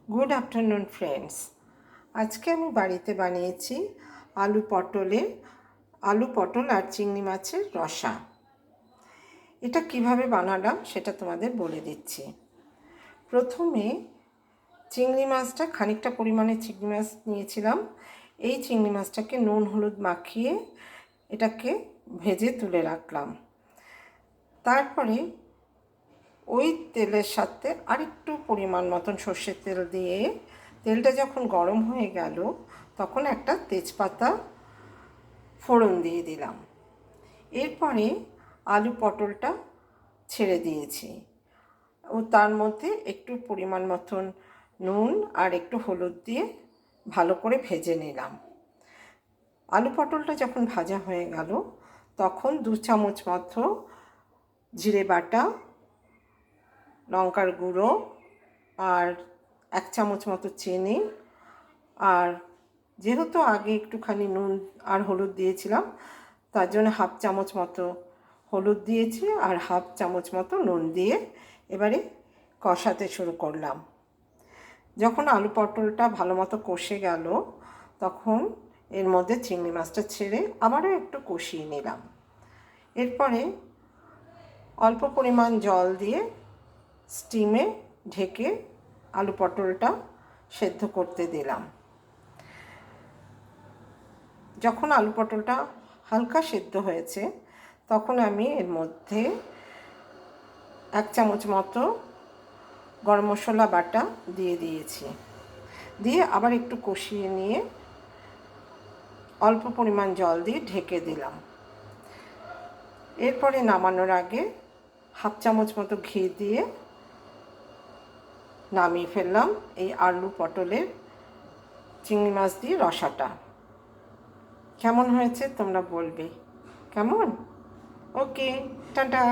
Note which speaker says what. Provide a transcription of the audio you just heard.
Speaker 1: Good afternoon friends. আজকে আমি বাড়িতে বানিয়েছি আলু পটল আর চিংড়ি মাছের রসা। এটা কিভাবে বানালাম সেটা তোমাদের বলে দিচ্ছি। প্রথমে চিংড়ি মাছটা খানিকটা পরিমাণে চিংড়ি মাছ নিয়েছিলাম। এই চিংড়ি মাছটাকে নুন হলুদ মাখিয়ে এটাকে ভেজে তুলে রাখলাম। তারপরে ওই তেলের সাথে আরেকটু পরিমাণ মতন সর্ষের তেল দিয়ে তেলটা যখন গরম হয়ে গেল তখন একটা তেজপাতা ফোড়ন দিয়ে দিলাম। এরপরে আলু পটলটা ছেড়ে দিয়েছি ও তার মধ্যে একটু পরিমাণ মতন নুন আর একটু হলুদ দিয়ে ভালো করে ভেজে নিলাম। আলু পটলটা যখন ভাজা হয়ে গেল তখন 2 চামচ মতো জিরে বাটা, লঙ্কার গুঁড়ো আর 1 চামচ মতো চিনি, আর যেহেতু আগে একটুখানি নুন আর হলুদ দিয়েছিলাম তার জন্য 1/2 চামচ মতো হলুদ দিয়েছি আর 1/2 চামচ মতো নুন দিয়ে এবারে কষাতে শুরু করলাম। যখন আলু পটলটা ভালো মতো কষে গেল তখন এর মধ্যে চিংড়ি মাছটা ছেড়ে আবারও একটু কষিয়ে নিলাম। এরপরে অল্প পরিমাণ জল দিয়ে স্টিমে ঢেকে আলু পটলটা সেদ্ধ করতে দিলাম। যখন আলু পটলটা হালকা সেদ্ধ হয়েছে তখন আমি এর মধ্যে 1 চামচ মতো গরম মশলা বাটা দিয়ে দিয়েছি। দিয়ে আবার একটু কষিয়ে নিয়ে অল্প পরিমাণ জল দিয়ে ঢেকে দিলাম। এরপরে নামানোর আগে 1/2 চামচ মতো ঘি দিয়ে নামিয়ে ফেললাম এই আলু পটলের চিংড়ি মাছ দিয়ে রসাটা। কেমন হয়েছে তোমরা বলবে। কেমন? ওকে, টাটা।